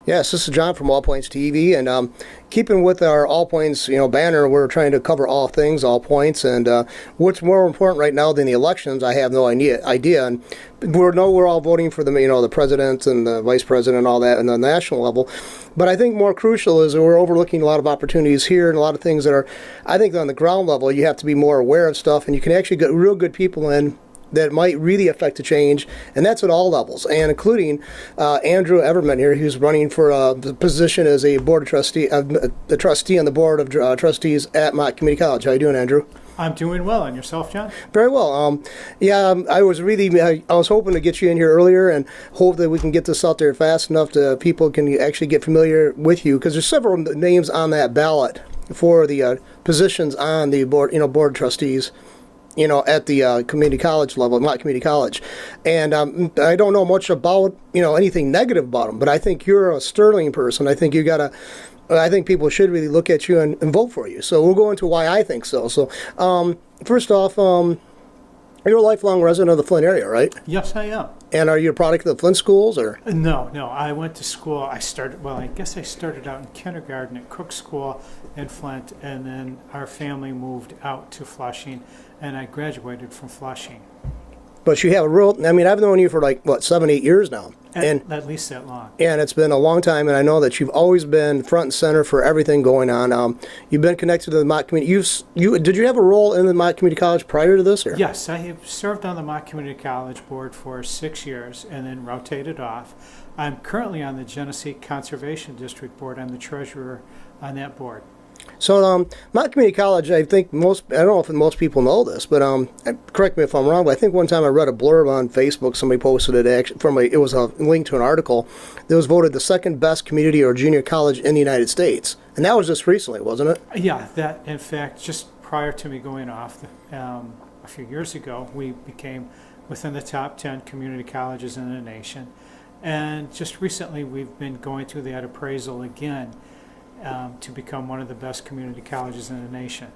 Yes, this is John from All Points TV, and keeping with our All Points, banner, we're trying to cover all things, all points, and what's more important right now than the elections, I have no idea. And we're all voting for the president and the vice president and all that on the national level. But I think more crucial is that we're overlooking a lot of opportunities here and a lot of things that are, I think, on the ground level. You have to be more aware of stuff, and you can actually get real good people in that might really affect the change, and that's at all levels, and including Andrew Everman here, who's running for the position as a board of trustee, the trustee on the board of trustees at Mott Community College. How you doing, Andrew? I'm doing well, and yourself, John? Very well. I was hoping to get you in here earlier, and hope that we can get this out there fast enough that people can actually get familiar with you, because there's several names on that ballot for the positions on the board, board of trustees, at the community college level, not community college. And I don't know much about, anything negative about them, but I think you're a sterling person. I think I think people should really look at you and vote for you. So we'll go into why I think so. So first off, you're a lifelong resident of the Flint area, right? Yes, I am. And are you a product of the Flint schools, or? No. I went to school. I started out in kindergarten at Cook School in Flint, and then our family moved out to Flushing, and I graduated from Flushing. But you have I've known you for 7, 8 years now. At least that long. And it's been a long time, and I know that you've always been front and center for everything going on. You've been connected to the Mott community. Did you have a role in the Mott Community College prior to this? Or? Yes, I have served on the Mott Community College board for 6 years and then rotated off. I'm currently on the Genesee Conservation District board. I'm the treasurer on that board. So, Mott Community College, I think I don't know if most people know this, but correct me if I'm wrong, but I think one time I read a blurb on Facebook, somebody posted it it was a link to an article that was voted the second best community or junior college in the United States. And that was just recently, wasn't it? Yeah, that, in fact, just prior to me going off a few years ago, we became within the top 10 community colleges in the nation. And just recently, we've been going through that appraisal again, to become one of the best community colleges in the nation.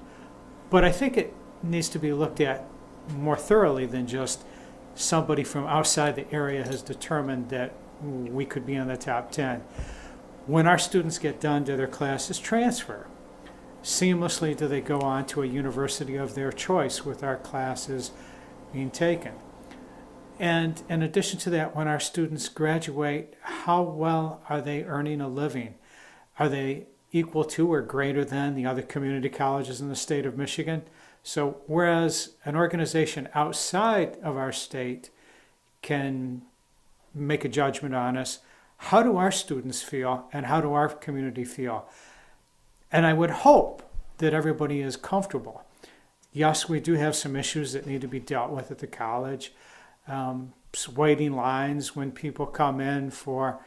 But I think it needs to be looked at more thoroughly than just somebody from outside the area has determined that we could be in the top 10. When our students get done to their classes transfer, seamlessly do they go on to a university of their choice with our classes being taken. And in addition to that, when our students graduate, how well are they earning a living? Are they equal to or greater than the other community colleges in the state of Michigan? So whereas an organization outside of our state can make a judgment on us, how do our students feel and how do our community feel? And I would hope that everybody is comfortable. Yes, we do have some issues that need to be dealt with at the college. Waiting lines when people come in for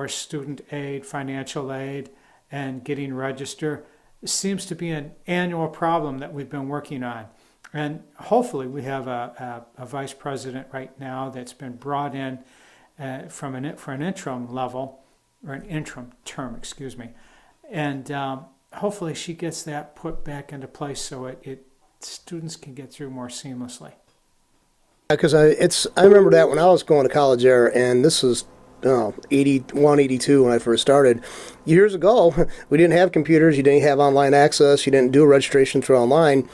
student aid, financial aid, and getting registered seems to be an annual problem that we've been working on. And hopefully we have a vice president right now that's been brought in for an interim level, or an interim term, excuse me. And hopefully she gets that put back into place so students can get through more seamlessly. Because I remember that when I was going to college there, and this was 81, 82 when I first started. Years ago, we didn't have computers, you didn't have online access, you didn't do registration through online.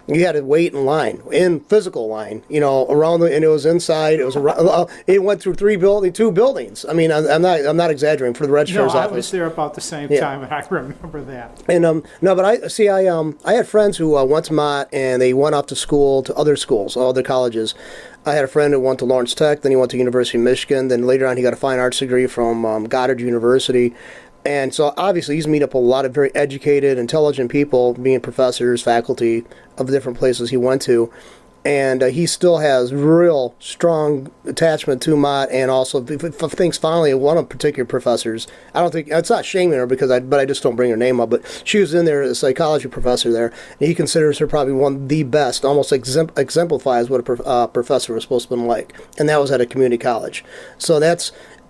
You had to wait in line, in physical line, around and it was inside. It was it went through two buildings. I mean, I'm not exaggerating, for the registrar's office. I was there about the same time, and I remember that. And no, but I had friends who went to Mott and they went off to school to other schools, other colleges. I had a friend who went to Lawrence Tech, then he went to University of Michigan, then later on he got a fine arts degree from Goddard University. And so obviously he's meet up with a lot of very educated, intelligent people, being professors, faculty of the different places he went to. And he still has real strong attachment to Mott, and also thinks fondly of one of particular professors. I don't think, it's not shaming her but I just don't bring her name up, but she was in there as a psychology professor there, and he considers her probably one of the best, almost exemplifies what a professor was supposed to be like, and that was at a community college. So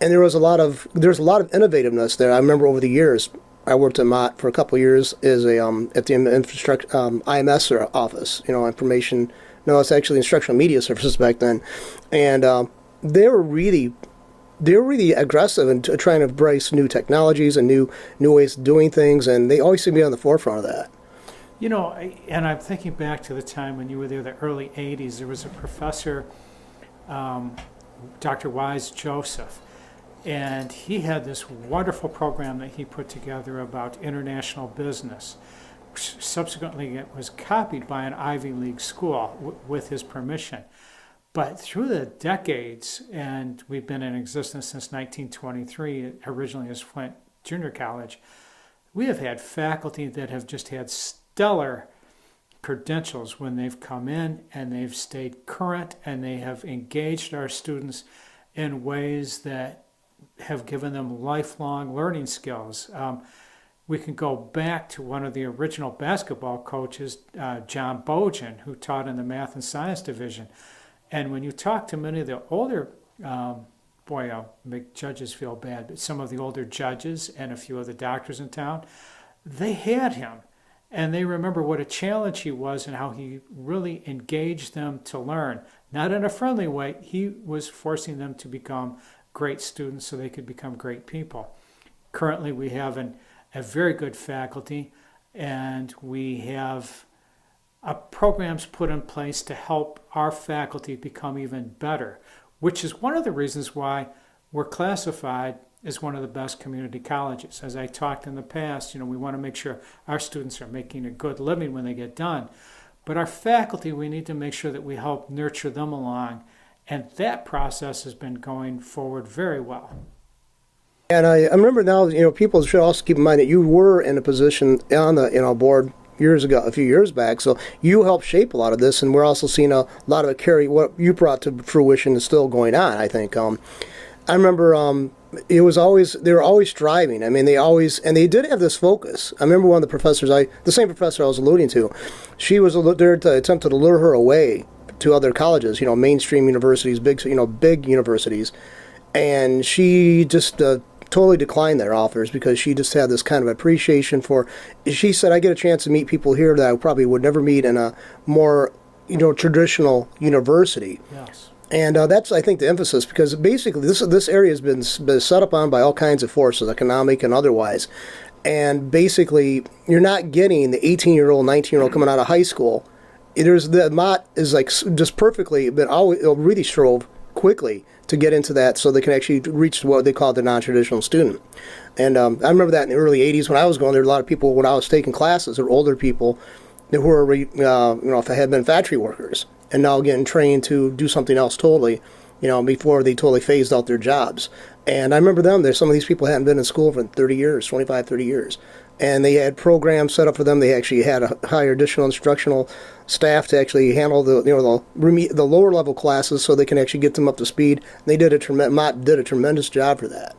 and there's a lot of innovativeness there. I remember over the years, I worked at Mott for a couple of years as at the infrastructure IMS office, information. No, it's actually instructional media services back then, and they were really they're really aggressive in trying to embrace new technologies and new ways of doing things, and they always seem to be on the forefront of that. You know, and I'm thinking back to the time when you were there, the early 80s. There was a professor, Dr. Wise Joseph, and he had this wonderful program that he put together about international business. Subsequently, it was copied by an Ivy League school with his permission. But through the decades, and we've been in existence since 1923, originally as Flint Junior College, we have had faculty that have just had stellar credentials when they've come in, and they've stayed current, and they have engaged our students in ways that have given them lifelong learning skills. We can go back to one of the original basketball coaches, John Bojan, who taught in the math and science division. And when you talk to many of the older, I'll make judges feel bad, but some of the older judges and a few of the doctors in town, they had him. And they remember what a challenge he was and how he really engaged them to learn. Not in a friendly way, he was forcing them to become great students so they could become great people. Currently, we have a very good faculty, and we have programs put in place to help our faculty become even better, which is one of the reasons why we're classified as one of the best community colleges. As I talked in the past, we want to make sure our students are making a good living when they get done. But our faculty, we need to make sure that we help nurture them along, and that process has been going forward very well. And I remember now, people should also keep in mind that you were in a position on the board years ago, a few years back, so you helped shape a lot of this, and we're also seeing a lot of it carry what you brought to fruition is still going on, I think. I remember they were always striving. I mean, they did have this focus. I remember one of the professors, the same professor I was alluding to, she was there to attempt to lure her away to other colleges, mainstream universities, big universities, and she just totally declined their offers because she just had this kind of appreciation for. She said, "I get a chance to meet people here that I probably would never meet in a more, traditional university." Yes. And that's, I think, the emphasis, because basically this area has been set up on by all kinds of forces, economic and otherwise. And basically, you're not getting the 18-year-old, 19-year-old coming out of high school. The Mott is like just perfectly, but really strove quickly to get into that so they can actually reach what they call the non-traditional student. And I remember that in the early 80s when I was going, there were a lot of people, when I was taking classes, there were older people who were, if they had been factory workers, and now getting trained to do something else totally, before they totally phased out their jobs. And I remember some of these people hadn't been in school for 30 years, 25, 30 years. And they had programs set up for them. They actually had a higher additional instructional staff to actually handle the lower level classes so they can actually get them up to speed. They Mott did a tremendous job for that.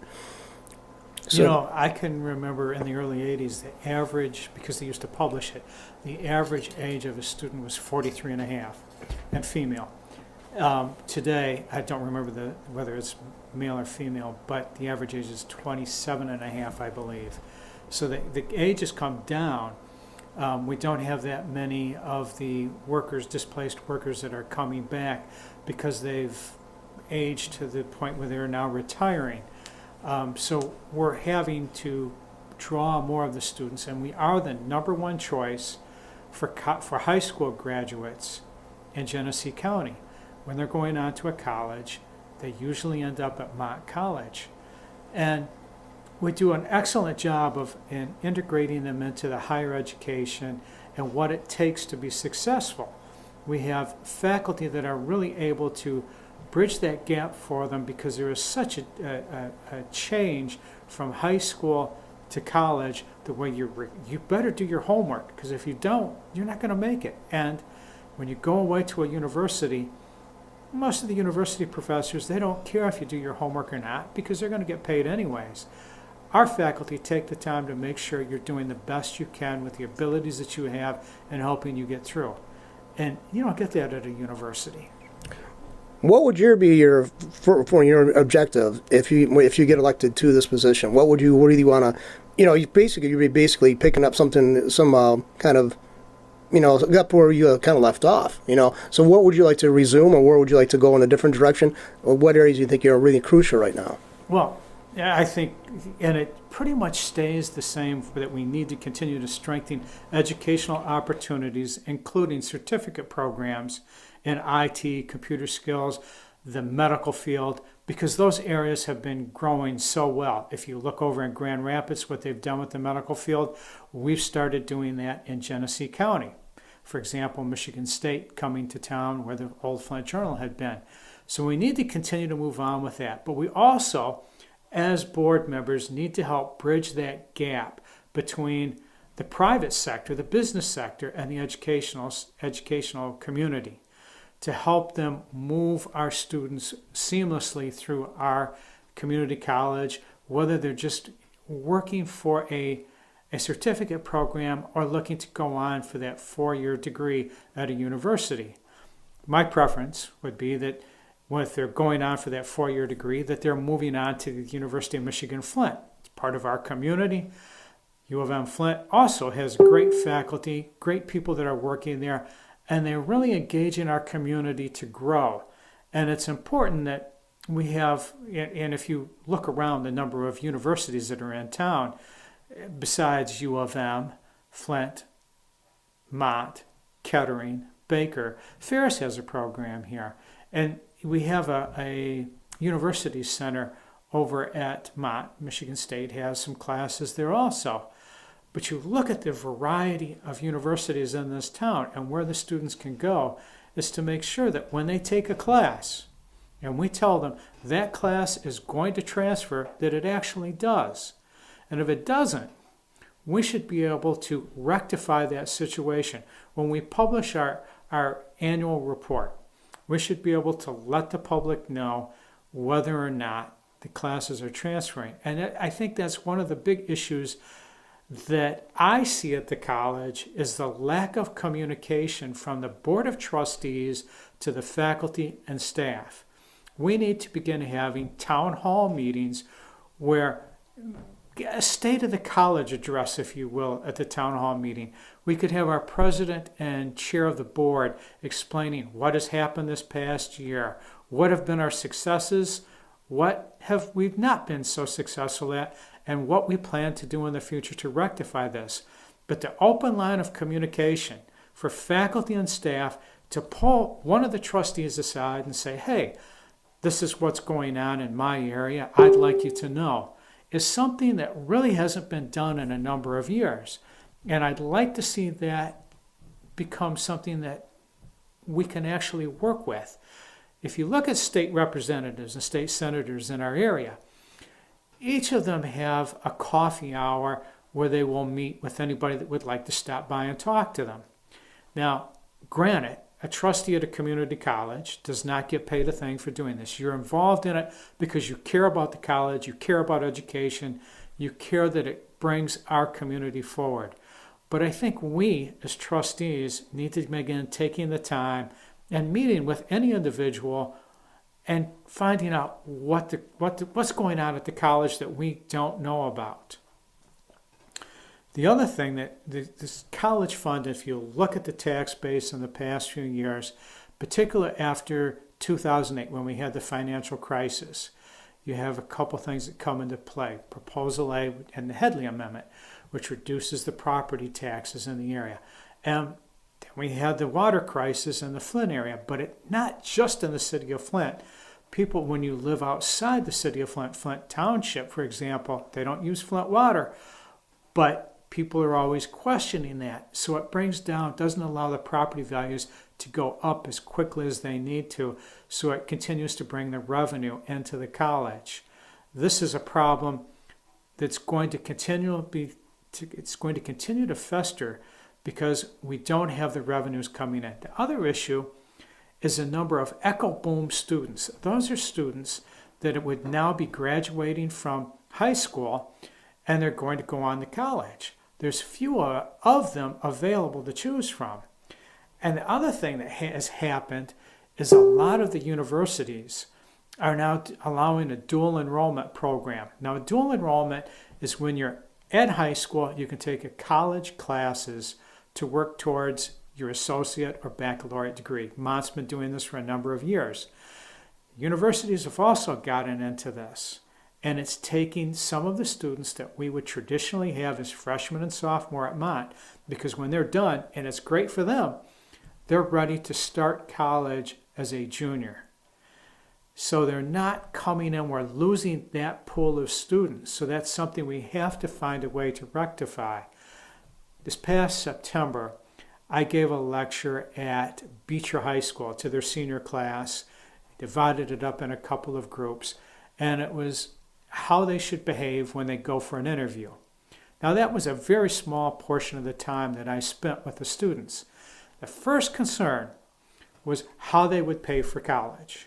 So, I can remember in the early 80s, the average, because they used to publish it, the average age of a student was 43 and a half, and female. Today, I don't remember whether it's male or female, but the average age is 27 and a half, I believe. So the age has come down. We don't have that many of the displaced workers that are coming back because they've aged to the point where they're now retiring. So we're having to draw more of the students, and we are the number one choice for high school graduates in Genesee County. When they're going on to a college, they usually end up at Mott College. And we do an excellent job of integrating them into the higher education and what it takes to be successful. We have faculty that are really able to bridge that gap for them because there is such a change from high school to college, the way you better do your homework, because if you don't, you're not going to make it. And when you go away to a university, most of the university professors, they don't care if you do your homework or not because they're going to get paid anyways. Our faculty take the time to make sure you're doing the best you can with the abilities that you have and helping you get through. And you don't get that at a university. What would be your objective if you get elected to this position? What do you want to, you'd be basically picking up some kind of, up where you kind of left off, So what would you like to resume, or where would you like to go in a different direction, or what areas do you think are really crucial right now? Well, yeah, I think, and it pretty much stays the same, that we need to continue to strengthen educational opportunities, including certificate programs in IT, computer skills, the medical field, because those areas have been growing so well. If you look over in Grand Rapids, what they've done with the medical field, we've started doing that in Genesee County. For example, Michigan State coming to town where the old Flint Journal had been. So we need to continue to move on with that. But we also, as board members, need to help bridge that gap between the private sector, the business sector, and the educational community to help them move our students seamlessly through our community college, whether they're just working for a certificate program or looking to go on for that 4-year degree at a university. My preference would be that if they're going on for that 4-year degree, that they're moving on to the University of Michigan Flint. It's part of our community. U of M Flint also has great faculty, great people that are working there, and they're really engaging our community to grow. And it's important that we have, and if you look around the number of universities that are in town, besides U of M, Flint, Mott, Kettering, Baker, Ferris has a program here. And we have a university center over at Mott. Michigan State has some classes there also. But you look at the variety of universities in this town and where the students can go is to make sure that when they take a class and we tell them that class is going to transfer, that it actually does. And if it doesn't, we should be able to rectify that situation. When we publish our annual report, we should be able to let the public know whether or not the classes are transferring. And I think that's one of the big issues that I see at the college is the lack of communication from the Board of Trustees to the faculty and staff. We need to begin having town hall meetings where a state of the college address, if you will, at the town hall meeting. We could have our president and chair of the board explaining what has happened this past year, what have been our successes, what have we not been so successful at, and what we plan to do in the future to rectify this. But the open line of communication for faculty and staff to pull one of the trustees aside and say, hey, this is what's going on in my area, I'd like you to know, is something that really hasn't been done in a number of years. And I'd like to see that become something that we can actually work with. If you look at state representatives and state senators in our area, each of them have a coffee hour where they will meet with anybody that would like to stop by and talk to them. Now, granted, a trustee at a community college does not get paid a thing for doing this. You're involved in it because you care about the college, you care about education, you care that it brings our community forward. But I think we, as trustees, need to begin taking the time and meeting with any individual and finding out what's going on at the college that we don't know about. The other thing that this college fund, if you look at the tax base in the past few years, particularly after 2008 when we had the financial crisis, you have a couple things that come into play. Proposal A and the Headley Amendment, which reduces the property taxes in the area. And then we had the water crisis in the Flint area, but not just in the city of Flint. People, when you live outside the city of Flint, Flint Township, for example, they don't use Flint water, but people are always questioning that. So it doesn't allow the property values to go up as quickly as they need to, so it continues to bring the revenue into the college. This is a problem that's going to continue to fester because we don't have the revenues coming in. The other issue is a number of echo boom students. Those are students that would now be graduating from high school and they're going to go on to college. There's fewer of them available to choose from. And the other thing that has happened is a lot of the universities are now allowing a dual enrollment program. Now, a dual enrollment is when you're at high school, you can take a college classes to work towards your associate or baccalaureate degree. Mott's been doing this for a number of years. Universities have also gotten into this. And it's taking some of the students that we would traditionally have as freshmen and sophomore at Mott, because when they're done, and it's great for them, they're ready to start college as a junior. So they're not coming in, we're losing that pool of students. So that's something we have to find a way to rectify. This past September, I gave a lecture at Beecher High School to their senior class, divided it up in a couple of groups, and it was how they should behave when they go for an interview. Now that was a very small portion of the time that I spent with the students. The first concern was how they would pay for college.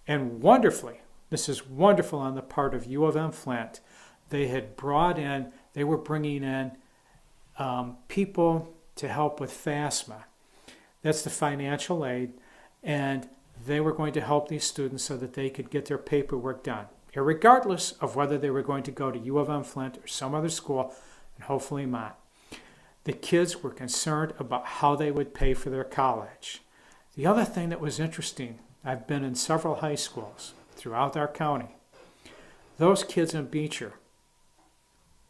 And wonderfully, this is wonderful on the part of U of M Flint, they were bringing in people to help with FAFSA. That's the financial aid, and they were going to help these students so that they could get their paperwork done, regardless of whether they were going to go to U of M Flint or some other school, and hopefully Mott. The kids were concerned about how they would pay for their college. The other thing that was interesting, I've been in several high schools throughout our county. Those kids in Beecher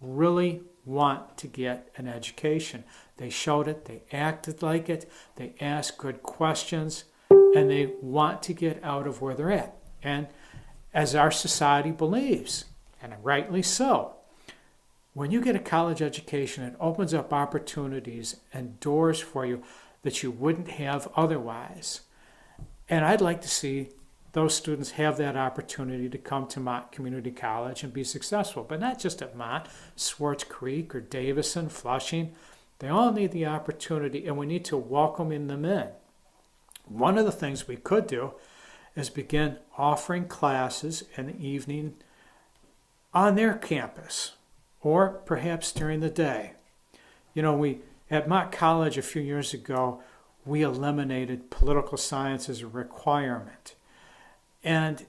really want to get an education. They showed it, they acted like it, they asked good questions, and they want to get out of where they're at. And as our society believes, and rightly so, when you get a college education, it opens up opportunities and doors for you that you wouldn't have otherwise. And I'd like to see those students have that opportunity to come to Mott Community College and be successful. But not just at Mott, Swartz Creek or Davison, Flushing. They all need the opportunity, and we need to welcome them in. One of the things we could do is begin offering classes in the evening on their campus, or perhaps during the day. You know, at Mott College a few years ago, we eliminated political science as a requirement. And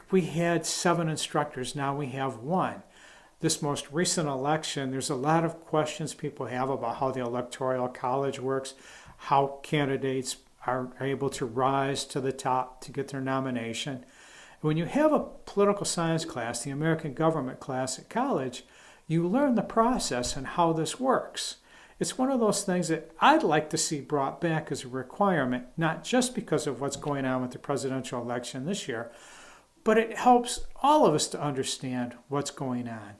we had 7 instructors, now we have 1. This most recent election, there's a lot of questions people have about how the Electoral College works, how candidates are able to rise to the top to get their nomination. When you have a political science class, the American government class at college, you learn the process and how this works. It's one of those things that I'd like to see brought back as a requirement, not just because of what's going on with the presidential election this year, but it helps all of us to understand what's going on.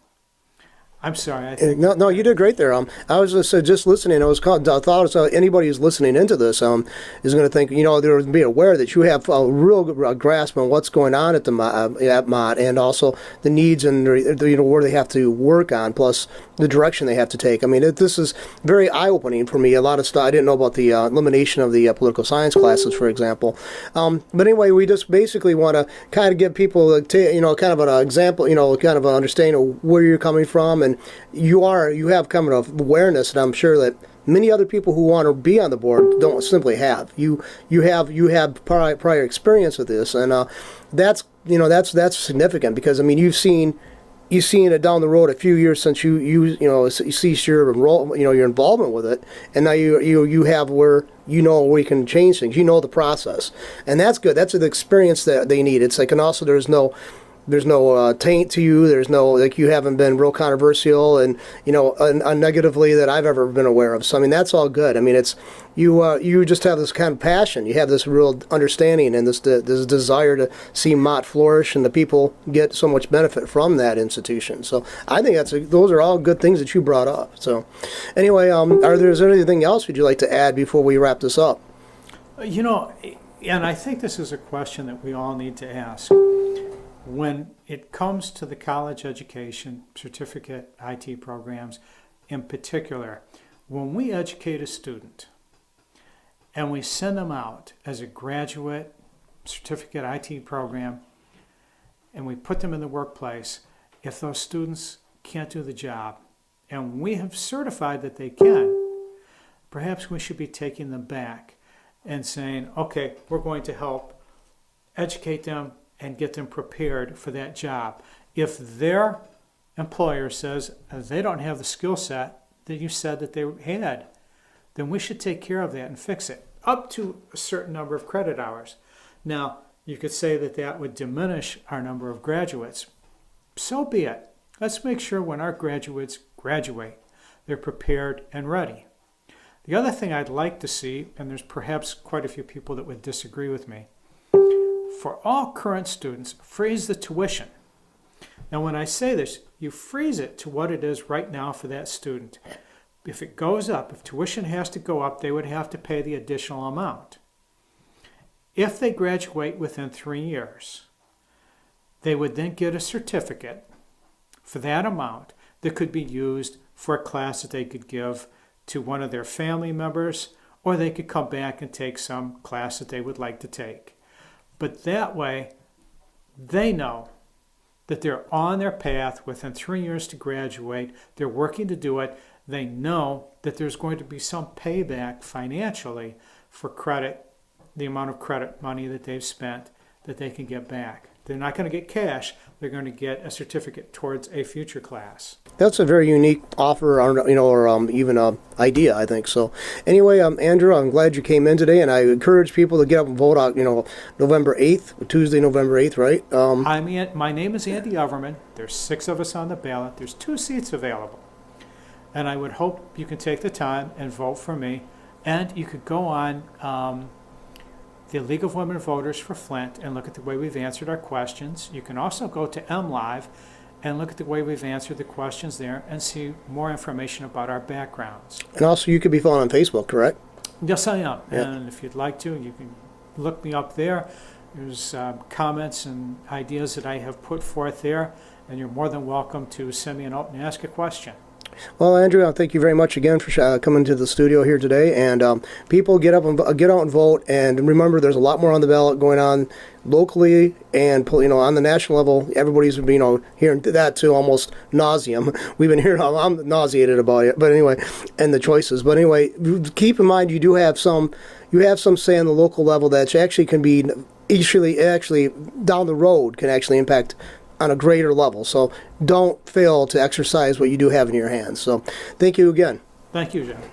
I'm sorry. No, you did great there. I was just listening. I thought anybody who's listening into this is going to think, they're be aware that you have a real grasp on what's going on at Mott, and also the needs and where they have to work on, plus the direction they have to take. I mean, this is very eye-opening for me. A lot of stuff I didn't know about the elimination of the political science classes, for example. But anyway, we just basically want to kind of give people kind of an example, kind of an understanding of where you're coming from, and you have kind of awareness, and I'm sure that many other people who want to be on the board don't simply have. You have prior experience with this, and that's significant, because I mean you've seen it down the road a few years since you ceased your your involvement with it, and now you have where we can change things. You know the process, and that's good. That's the experience that they need. It's like, and also there's no taint to you. There's no, you haven't been real controversial and negatively that I've ever been aware of. So I mean that's all good. I mean it's you just have this kind of passion. You have this real understanding and this desire to see Mott flourish and the people get so much benefit from that institution. So I think those are all good things that you brought up. So anyway, is there anything else would you like to add before we wrap this up? And I think this is a question that we all need to ask. When it comes to the college education, certificate, IT programs in particular, when we educate a student and we send them out as a graduate certificate IT program and we put them in the workplace, if those students can't do the job and we have certified that they can, perhaps we should be taking them back and saying, okay, we're going to help educate them and get them prepared for that job. If their employer says they don't have the skill set that you said that they had, then we should take care of that and fix it, up to a certain number of credit hours. Now, you could say that would diminish our number of graduates, so be it. Let's make sure when our graduates graduate, they're prepared and ready. The other thing I'd like to see, and there's perhaps quite a few people that would disagree with me, for all current students, freeze the tuition. Now, when I say this, you freeze it to what it is right now for that student. If it goes up, if tuition has to go up, they would have to pay the additional amount. If they graduate within 3 years, they would then get a certificate for that amount that could be used for a class that they could give to one of their family members, or they could come back and take some class that they would like to take. But that way, they know that they're on their path within 3 years to graduate. They're working to do it. They know that there's going to be some payback financially for credit, the amount of credit money that they've spent that they can get back. They're not going to get cash. They're going to get a certificate towards a future class. That's a very unique offer, or even a idea, I think. So, anyway, Andrew, I'm glad you came in today, and I encourage people to get up and vote out. November 8th, Tuesday, November 8th, right? My name is Andy Everman. There's 6 of us on the ballot. There's 2 seats available, and I would hope you can take the time and vote for me. And you could go on the League of Women Voters for Flint and look at the way we've answered our questions. You can also go to MLive and look at the way we've answered the questions there and see more information about our backgrounds. And also, you could be found on Facebook, correct? Yes, I am. Yeah. And if you'd like to, you can look me up there. There's comments and ideas that I have put forth there, and you're more than welcome to send me a note and ask a question. Well, Andrew, thank you very much again for coming to the studio here today. And people, get out and vote. And remember, there's a lot more on the ballot going on locally and on the national level. Everybody's hearing that too, almost nauseum. We've been hearing. I'm nauseated about it. But anyway, and the choices. But anyway, keep in mind you have some say on the local level that actually can be actually down the road can actually impact on a greater level. So don't fail to exercise what you do have in your hands. So thank you again. Thank you, Jeff.